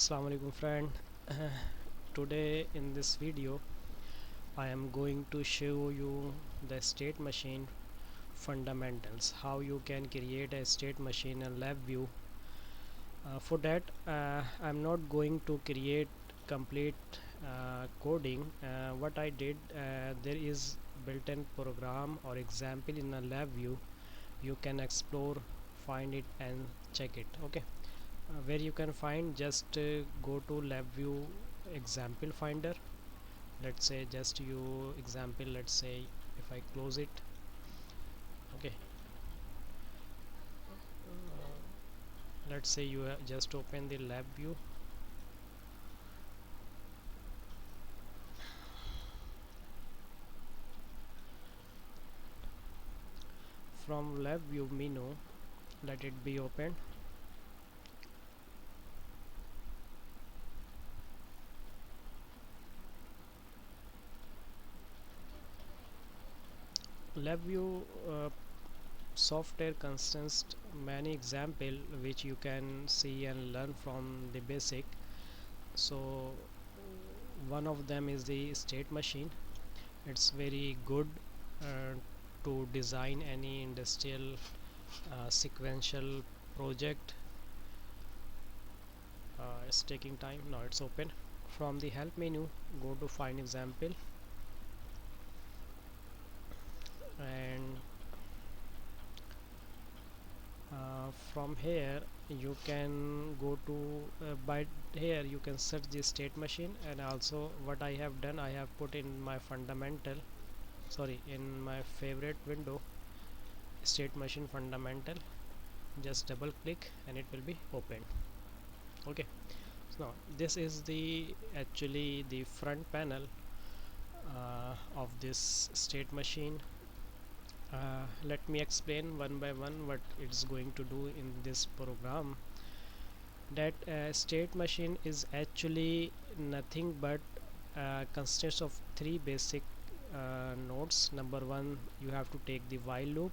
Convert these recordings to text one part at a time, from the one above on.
Assalam Alaikum friend. Today in this video I am going to show you the state machine fundamentals, how you can create a state machine in LabVIEW. For that I'm not going to create complete coding. What I did, there is built-in program or example in a LabVIEW. You can explore, find it and check it. Okay. Where you can find, just go to LabVIEW example finder. Let's say just you example, let's say if I close it. Okay, let's say you just open the LabVIEW. From LabVIEW menu, let it be opened. LabVIEW software consists many example which you can see and learn from the basic. So one of them is the state machine. It's very good uh, to design any industrial sequential project. It's taking time. Now it's open. From the help menu, go to find example, and from here you can go to by here you can search the state machine. And also what I have done, I have put in my fundamental, sorry, in my favorite window, state machine fundamental. Just double click and it will be opened. Okay, so now this is the actually the front panel of this state machine. Let me explain one by one what it's going to do in this program. That state machine is actually nothing but consists of three basic nodes. Number one, you have to take the while loop.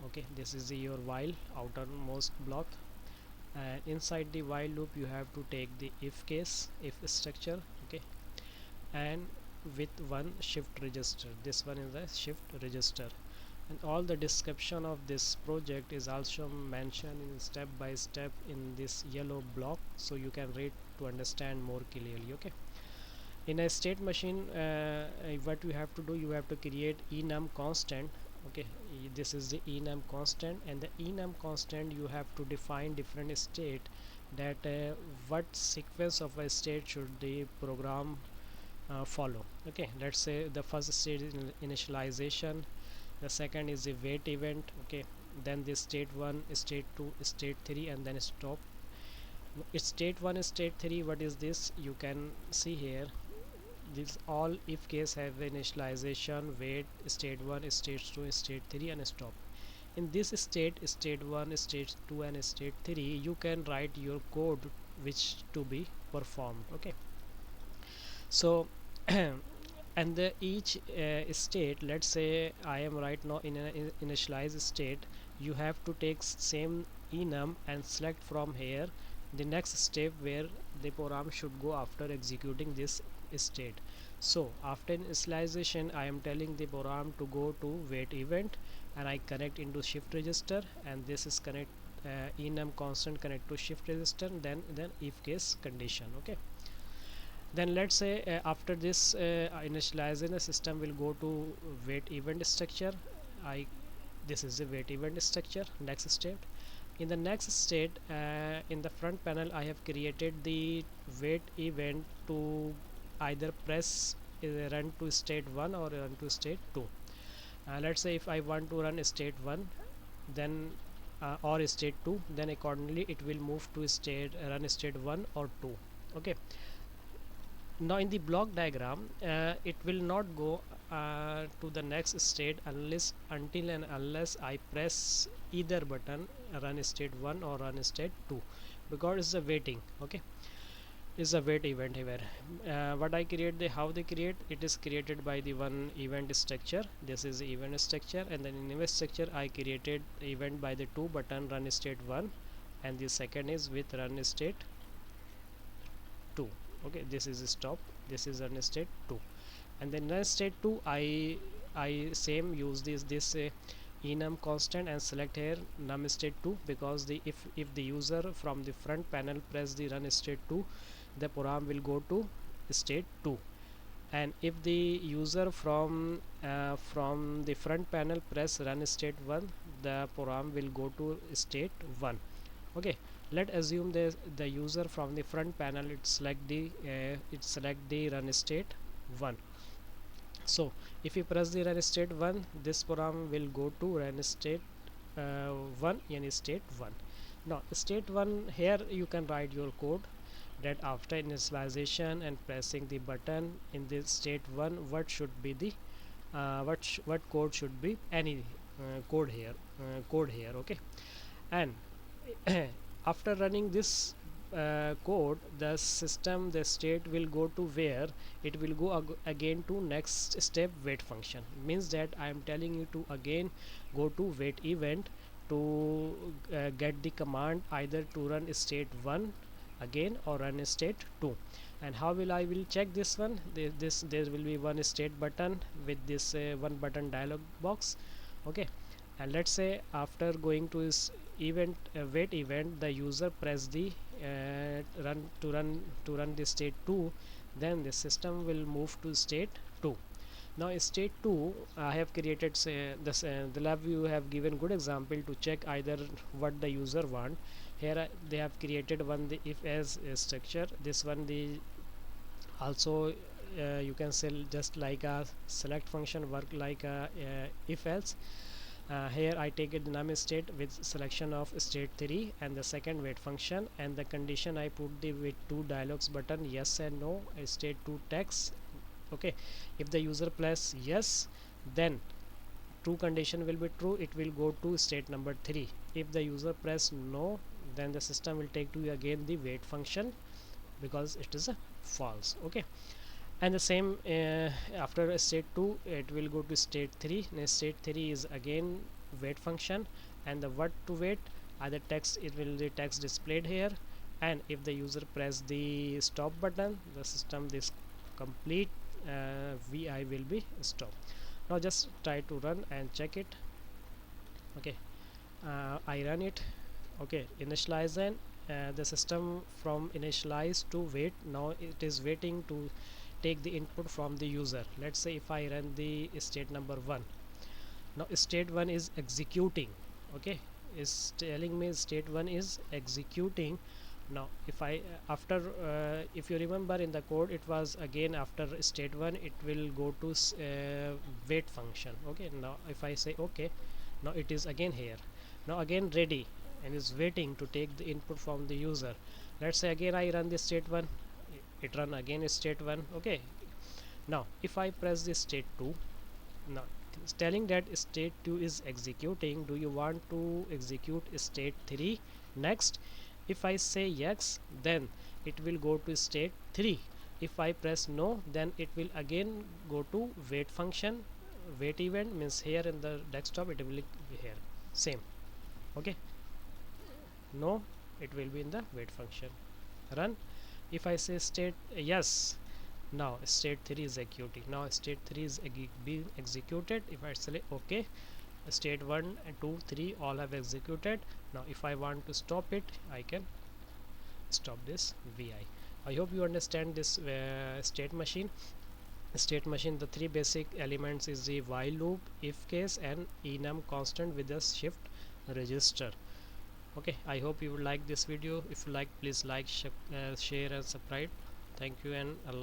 Okay, this is your while outermost block, and inside the while loop you have to take the if case, if structure. Okay, and with one shift register. This one is a shift register, and all the description of this project is also mentioned in step by step in this yellow block, so you can read to understand more clearly. Okay, in a state machine, what you have to do, you have to create enum constant. Okay, this is the enum constant, and the enum constant you have to define different state, that what sequence of a state should the program follow. Okay, let's say the first stage is initialization, the second is the wait event. Okay, then the state 1, state 2, state 3, and then stop. It's state 1, state 3. What is this? You can see here, these all if case have initialization, wait, state 1, state 2, state 3, and stop. In this state 1, state 2, and state 3, you can write your code which to be performed. Okay, so and each state, let's say I am right now in an initialized state, you have to take same enum and select from here the next step where the program should go after executing this state. So after initialization, I am telling the program to go to wait event, and I connect into shift register, and this is connect enum constant connect to shift register, then if case condition. Okay, then let's say after this initializing, the system will go to wait event structure. I This is the wait event structure. Next step, in the next state, in the front panel I have created the wait event to either press run to state 1 or run to state 2. Let's say if I want to run state 1, then or state 2, then accordingly it will move to state run state 1 or 2. Okay, now in the block diagram, it will not go to the next state until and unless I press either button, run state 1 or run state 2, because it's a waiting. Okay, is a wait event here. What I create, how they create it is created by the one event structure. This is the event structure, and then in event structure I created event by the two button, run state 1, and the second is with run state 2. Okay, this is stop, this is run state 2. And then run state 2, I same use this enum constant and select here num state 2, because the if the user from the front panel press the run state 2, the program will go to state 2. And if the user from the front panel press run state 1, the program will go to state 1. Okay, let assume the user from the front panel it select the run state 1. So if you press the run state 1, this program will go to run state 1 in state 1. Now state 1, here you can write your code that after initialization and pressing the button in this state 1, what should be the what code should be, any code here. Okay, and after running this code, the state will go to where it will go again to next step wait function. Means that I am telling you to again go to wait event to get the command either to run state 1 again or run state 2. And how will I will check this one? There will be one state button with this one button dialog box. Okay, and let's say after going to this event wait event, the user press the run the state 2, then the system will move to state 2. Now state 2, I have created this the LabVIEW have given good example to check either what the user want. Here they have created one the if as structure. This one the also you can say just like a select function work like a if else. Here I take it the num state with selection of state 3 and the second wait function, and the condition I put the with 2 dialogues button yes and no state 2 text. Okay, if the user press yes, then true condition will be true, it will go to state number 3. If the user press no, then the system will take to again the wait function because it is a false. Okay, and the same after state 2 it will go to state 3. Now state 3 is again wait function, and the what to wait either text, it will the text displayed here, and if the user press the stop button, the system this complete VI will be stopped. Now just try to run and check it. Okay, I run it. Okay, initialize the system from initialize to wait. Now it is waiting to take the input from the user. Let's say if I run the state number 1, now state 1 is executing. Okay, is telling me state 1 is executing. Now if I after if you remember in the code, it was again after state 1 it will go to wait function. Okay, now if I say okay, now it is again here, now again ready and is waiting to take the input from the user. Let's say again I run the state 1, it run again state 1. Okay, now if I press the state 2, now it's telling that state 2 is executing. Do you want to execute state 3 next? If I say yes, then it will go to state 3. If I press no, then it will again go to wait function. Wait event means here in the desktop it will be here same. Okay, no, it will be in the wait function. Run. If I say state yes, now state 3 is executing. Now state 3 is being executed. If I select okay, state 1 and 2 3 all have executed. Now if I want to stop it, I can stop this VI. I hope you understand this state machine. The three basic elements is the while loop, if case, and enum constant with a shift register. Okay, I hope you will like this video. If you like, please like, share and subscribe. Thank you and Allah.